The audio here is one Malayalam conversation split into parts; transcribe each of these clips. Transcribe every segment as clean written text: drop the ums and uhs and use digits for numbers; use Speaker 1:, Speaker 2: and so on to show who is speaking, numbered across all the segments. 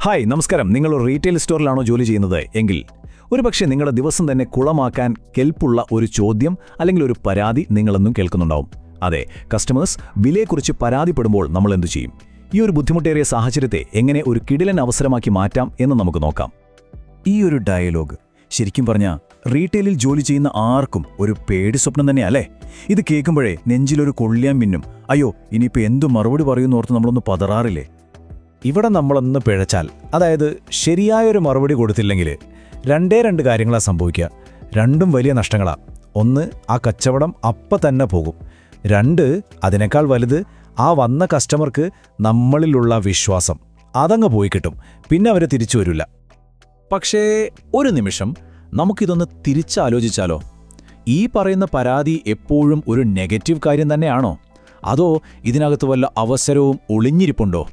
Speaker 1: ഹായ് നമസ്കാരം. നിങ്ങൾ ഒരു റീറ്റെയിൽ സ്റ്റോറിലാണോ ജോലി ചെയ്യുന്നത് എങ്കിൽ ഒരുപക്ഷെ നിങ്ങളുടെ ദിവസം തന്നെ കുളമാക്കാൻ കെൽപ്പുള്ള ഒരു ചോദ്യം അല്ലെങ്കിൽ ഒരു പരാതി നിങ്ങളെന്നും കേൾക്കുന്നുണ്ടാവും. അതെ, കസ്റ്റമേഴ്സ് വിലയെക്കുറിച്ച് പരാതിപ്പെടുമ്പോൾ നമ്മൾ എന്തു ചെയ്യും? ഈ ഒരു ബുദ്ധിമുട്ടേറിയ സാഹചര്യത്തെ എങ്ങനെ ഒരു കിടിലൻ അവസരമാക്കി മാറ്റാം എന്ന് നമുക്ക് നോക്കാം. ഈ ഒരു ഡയലോഗ് ശരിക്കും പറഞ്ഞാൽ റീറ്റെയിലിൽ ജോലി ചെയ്യുന്ന ആർക്കും ഒരു പേടി സ്വപ്നം തന്നെയല്ലേ? ഇത് കേൾക്കുമ്പോഴേ നെഞ്ചിലൊരു കൊള്ളിയാൻ മിന്നും. അയ്യോ, ഇനിയിപ്പോൾ എന്തു മറുപടി പറയുന്നോർത്ത് നമ്മളൊന്ന് പതറാറില്ലേ? ഇവിടെ നമ്മളൊന്ന് പിഴച്ചാൽ, അതായത് ശരിയായൊരു മറുപടി കൊടുത്തില്ലെങ്കിൽ രണ്ട് കാര്യങ്ങളാണ് സംഭവിക്കുക. രണ്ടും വലിയ നഷ്ടങ്ങളാണ്. ഒന്ന്, ആ കച്ചവടം അപ്പം തന്നെ പോകും. രണ്ട്, അതിനേക്കാൾ വലുത് ആ വന്ന കസ്റ്റമർക്ക് നമ്മളിലുള്ള വിശ്വാസം അതങ്ങ് പോയി കിട്ടും. പിന്നെ അവർ തിരിച്ചു വരില്ല. പക്ഷേ ഒരു നിമിഷം നമുക്കിതൊന്ന് തിരിച്ചാലോചിച്ചാലോ? ഈ പറയുന്ന പരാതി എപ്പോഴും ഒരു നെഗറ്റീവ് കാര്യം തന്നെയാണോ? അതോ ഇതിനകത്ത് വല്ല അവസരവും ഒളിഞ്ഞിരിപ്പുണ്ടോ?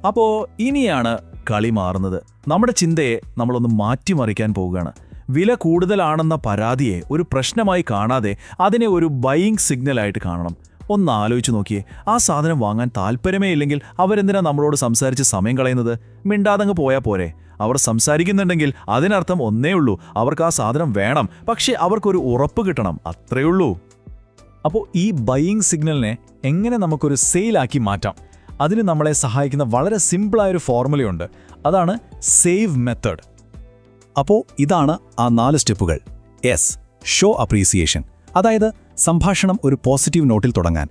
Speaker 1: അപ്പോൾ ഇനിയാണ് കളി മാറുന്നത്. നമ്മുടെ ചിന്തയെ നമ്മളൊന്ന് മാറ്റിമറിക്കാൻ പോവുകയാണ്. വില കൂടുതലാണെന്ന പരാതിയെ ഒരു പ്രശ്നമായി കാണാതെ അതിനെ ഒരു ബൈയിങ് സിഗ്നലായിട്ട് കാണണം. ഒന്ന് ആലോചിച്ച് നോക്കിയേ, ആ സാധനം വാങ്ങാൻ താല്പര്യമേ ഇല്ലെങ്കിൽ അവരെന്തിനാ നമ്മളോട് സംസാരിച്ച് സമയം കളയുന്നത്? മിണ്ടാതങ്ങ് പോയാൽ പോരെ? അവർ സംസാരിക്കുന്നുണ്ടെങ്കിൽ അതിനർത്ഥം ഒന്നേ ഉള്ളൂ, അവർക്ക് ആ സാധനം വേണം. പക്ഷേ അവർക്കൊരു ഉറപ്പ് കിട്ടണം, അത്രയുള്ളൂ. അപ്പോൾ ഈ ബൈയിങ് സിഗ്നലിനെ എങ്ങനെ നമുക്കൊരു സെയിലാക്കി മാറ്റാം? അതിന് നമ്മളെ സഹായിക്കുന്ന വളരെ സിമ്പിളായൊരു ഫോർമുലയുണ്ട്. അതാണ് സേവ് മെത്തേഡ്. അപ്പോൾ ഇതാണ് ആ 4 സ്റ്റെപ്പുകൾ. എസ്, ഷോ അപ്രീസിയേഷൻ, അതായത് സംഭാഷണം ഒരു പോസിറ്റീവ് നോട്ടിൽ തുടങ്ങാൻ.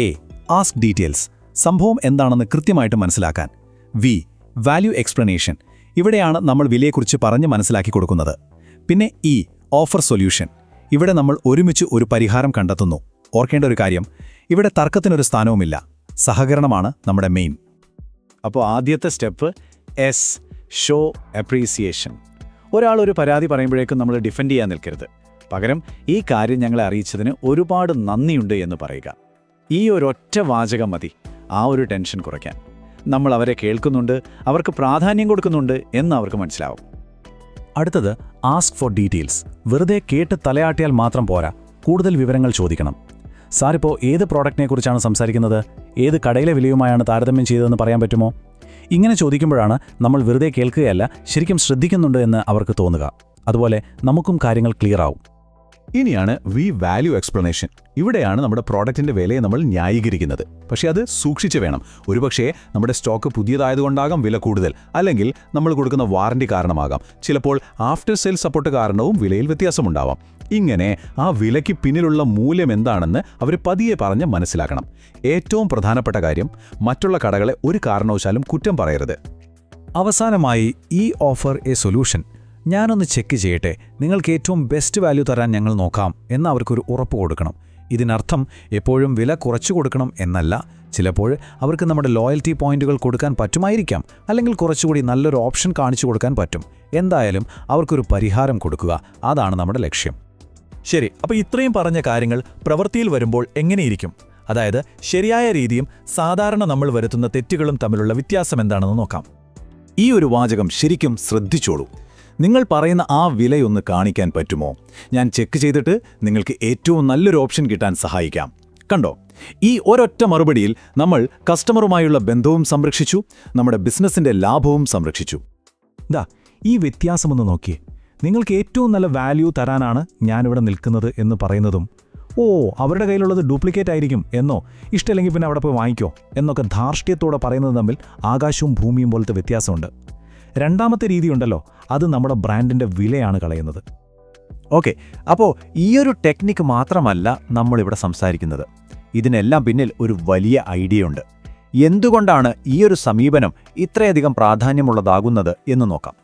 Speaker 1: എ, ആസ്ക് ഡീറ്റെയിൽസ്, സംഭവം എന്താണെന്ന് കൃത്യമായിട്ട് മനസ്സിലാക്കാൻ. വി, വാല്യൂ എക്സ്പ്ലനേഷൻ, ഇവിടെയാണ് നമ്മൾ വിലയെക്കുറിച്ച് പറഞ്ഞ് മനസ്സിലാക്കി കൊടുക്കുന്നത്. പിന്നെ ഇ, ഓഫർ സൊല്യൂഷൻ, ഇവിടെ നമ്മൾ ഒരുമിച്ച് ഒരു പരിഹാരം കണ്ടെത്തുന്നു. ഓർക്കേണ്ട ഒരു കാര്യം, ഇവിടെ തർക്കത്തിനൊരു സ്ഥാനവുമില്ല. സഹകരണമാണ് നമ്മുടെ മെയിൻ. അപ്പോൾ ആദ്യത്തെ സ്റ്റെപ്പ് എസ്, ഷോ അപ്രീസിയേഷൻ. ഒരാൾ ഒരു പരാതി പറയുമ്പോഴേക്കും നമ്മൾ ഡിഫെൻഡ് ചെയ്യാൻ നിൽക്കരുത്. പകരം ഈ കാര്യം ഞങ്ങളെ അറിയിച്ചതിന് ഒരുപാട് നന്ദിയുണ്ട് എന്ന് പറയുക. ഈ ഒരൊറ്റ വാചകം മതി ആ ഒരു ടെൻഷൻ കുറയ്ക്കാൻ. നമ്മൾ അവരെ കേൾക്കുന്നുണ്ട്, അവർക്ക് പ്രാധാന്യം കൊടുക്കുന്നുണ്ട് എന്ന് അവർക്ക് മനസ്സിലാവും. അടുത്തത് ആസ്ക് ഫോർ ഡീറ്റെയിൽസ്. വെറുതെ കേട്ട് തലയാട്ടിയാൽ മാത്രം പോരാ, കൂടുതൽ വിവരങ്ങൾ ചോദിക്കണം. സാറിപ്പോൾ ഏത് പ്രോഡക്റ്റിനെക്കുറിച്ചാണ് സംസാരിക്കുന്നത്? ഏത് കടയിലെ വിലയുമായാണ് താരതമ്യം ചെയ്തതെന്ന് പറയാൻ പറ്റുമോ? ഇങ്ങനെ ചോദിക്കുമ്പോഴാണ് നമ്മൾ വെറുതെ കേൾക്കുകയല്ല, ശരിക്കും ശ്രദ്ധിക്കുന്നുണ്ട് എന്ന് അവർക്ക് തോന്നുക. അതുപോലെ നമുക്കും കാര്യങ്ങൾ ക്ലിയർ ആവും. ഇനിയാണ് വി, വാല്യൂ എക്സ്പ്ലനേഷൻ. ഇവിടെയാണ് നമ്മുടെ പ്രോഡക്റ്റിൻ്റെ വിലയെ നമ്മൾ ന്യായീകരിക്കുന്നത്. പക്ഷേ അത് സൂക്ഷിച്ച് വേണം. ഒരുപക്ഷേ നമ്മുടെ സ്റ്റോക്ക് പുതിയതായതുകൊണ്ടാകാം വില കൂടുതൽ, അല്ലെങ്കിൽ നമ്മൾ കൊടുക്കുന്ന വാറണ്ടി കാരണമാകാം. ചിലപ്പോൾ ആഫ്റ്റർ സെയിൽ സപ്പോർട്ട് കാരണവും വിലയിൽ വ്യത്യാസമുണ്ടാവാം. ഇങ്ങനെ ആ വിലയ്ക്ക് പിന്നിലുള്ള മൂല്യം എന്താണെന്ന് അവർ പതിയെ പറഞ്ഞ് മനസ്സിലാക്കണം. ഏറ്റവും പ്രധാനപ്പെട്ട കാര്യം, മറ്റുള്ള കടകളെ ഒരു കാരണവശാലും കുറ്റം പറയരുത്. അവസാനമായി ഈ ഓഫർ എ സൊല്യൂഷൻ. ഞാനൊന്ന് ചെക്ക് ചെയ്യട്ടെ, നിങ്ങൾക്ക് ഏറ്റവും ബെസ്റ്റ് വാല്യൂ തരാൻ ഞങ്ങൾ നോക്കാം എന്ന് അവർക്കൊരു ഉറപ്പ് കൊടുക്കണം. ഇതിനർത്ഥം എപ്പോഴും വില കുറച്ചു കൊടുക്കണം എന്നല്ല. ചിലപ്പോൾ അവർക്ക് നമ്മുടെ ലോയൽറ്റി പോയിന്റുകൾ കൊടുക്കാൻ പറ്റുമായിരിക്കാം, അല്ലെങ്കിൽ കുറച്ചുകൂടി നല്ലൊരു ഓപ്ഷൻ കാണിച്ചു കൊടുക്കാൻ പറ്റും. എന്തായാലും അവർക്കൊരു പരിഹാരം കൊടുക്കുക, അതാണ് നമ്മുടെ ലക്ഷ്യം. ശരി, അപ്പോൾ ഇത്രയും പറഞ്ഞ കാര്യങ്ങൾ പ്രവൃത്തിയിൽ വരുമ്പോൾ എങ്ങനെയിരിക്കും? അതായത് ശരിയായ രീതിയും സാധാരണ നമ്മൾ വരുത്തുന്ന തെറ്റുകളും തമ്മിലുള്ള വ്യത്യാസം എന്താണെന്ന് നോക്കാം. ഈ ഒരു വാചകം ശരിക്കും ശ്രദ്ധിച്ചോളൂ. നിങ്ങൾ പറയുന്ന ആ വിലയൊന്ന് കാണിക്കാൻ പറ്റുമോ? ഞാൻ ചെക്ക് ചെയ്തിട്ട് നിങ്ങൾക്ക് ഏറ്റവും നല്ലൊരു ഓപ്ഷൻ കിട്ടാൻ സഹായിക്കാം. കണ്ടോ, ഈ ഒരൊറ്റ മറുപടിയിൽ നമ്മൾ കസ്റ്റമറുമായുള്ള ബന്ധവും സംരക്ഷിച്ചു, നമ്മുടെ ബിസിനസ്സിൻ്റെ ലാഭവും സംരക്ഷിച്ചു. ദാ ഈ വ്യത്യാസമൊന്ന് നോക്കിയേ. നിങ്ങൾക്ക് ഏറ്റവും നല്ല വാല്യൂ തരാനാണ് ഞാനിവിടെ നിൽക്കുന്നത് എന്ന് പറയുന്നതും, ഓ അവരുടെ കയ്യിലുള്ളത് ഡ്യൂപ്ലിക്കേറ്റ് ആയിരിക്കും എന്നോ, ഇഷ്ടമില്ലെങ്കിൽ പിന്നെ അവിടെ പോയി വാങ്ങിക്കോ എന്നൊക്കെ ധാർഷ്ട്യത്തോടെ പറയുന്നത് തമ്മിൽ ആകാശവും ഭൂമിയും പോലത്തെ വ്യത്യാസമുണ്ട്. രണ്ടാമത്തെ രീതിയുണ്ടല്ലോ, അത് നമ്മുടെ ബ്രാൻഡിൻ്റെ വിലയാണ് കളയുന്നത്. ഓക്കെ, അപ്പോൾ ഈയൊരു ടെക്നിക്ക് മാത്രമല്ല നമ്മളിവിടെ സംസാരിക്കുന്നത്. ഇതിനെല്ലാം പിന്നിൽ ഒരു വലിയ ഐഡിയ ഉണ്ട്. എന്തുകൊണ്ടാണ് ഈയൊരു സമീപനം ഇത്രയധികം പ്രാധാന്യമുള്ളതാകുന്നത് എന്ന് നോക്കാം.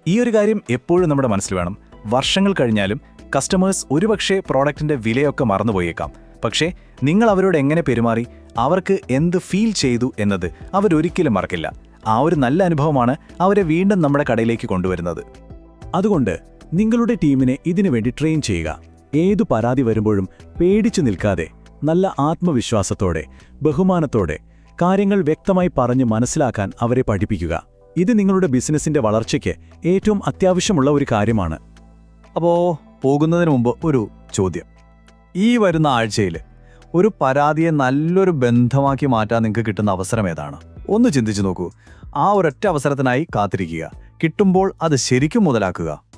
Speaker 1: ഈയൊരു കാര്യം എപ്പോഴും നമ്മുടെ മനസ്സിൽ വേണം. വർഷങ്ങൾ കഴിഞ്ഞാലും കസ്റ്റമേഴ്സ് ഒരുപക്ഷെ പ്രോഡക്റ്റിൻ്റെ വിലയൊക്കെ മറന്നുപോയേക്കാം. പക്ഷേ നിങ്ങൾ അവരോട് എങ്ങനെ പെരുമാറി, അവർക്ക് എന്ത് ഫീൽ ചെയ്തു എന്നത് അവരൊരിക്കലും മറക്കില്ല. ആ ഒരു നല്ല അനുഭവമാണ് അവരെ വീണ്ടും നമ്മുടെ കടയിലേക്ക് കൊണ്ടുവരുന്നത്. അതുകൊണ്ട് നിങ്ങളുടെ ടീമിനെ ഇതിനു വേണ്ടി ട്രെയിൻ ചെയ്യുക. ഏതു പരാതി വരുമ്പോഴും പേടിച്ചു നിൽക്കാതെ നല്ല ആത്മവിശ്വാസത്തോടെ ബഹുമാനത്തോടെ കാര്യങ്ങൾ വ്യക്തമായി പറഞ്ഞ് മനസ്സിലാക്കാൻ അവരെ പഠിപ്പിക്കുക. ഇത് നിങ്ങളുടെ ബിസിനസ്സിൻ്റെ വളർച്ചയ്ക്ക് ഏറ്റവും അത്യാവശ്യമുള്ള ഒരു കാര്യമാണ്. അപ്പോൾ പോകുന്നതിന് മുമ്പ് ഒരു ചോദ്യം. ഈ വരുന്ന ആഴ്ചയിൽ ഒരു പരാതിയെ നല്ലൊരു ബന്ധമാക്കി മാറ്റാൻ നിങ്ങൾക്ക് കിട്ടുന്ന അവസരം ഏതാണ്?
Speaker 2: ഒന്ന് ചിന്തിച്ചു നോക്കൂ. ആ ഒരൊറ്റ അവസരത്തിനായി കാത്തിരിക്കുക. കിട്ടുമ്പോൾ അത് ശരിക്കും മുതലാക്കുക.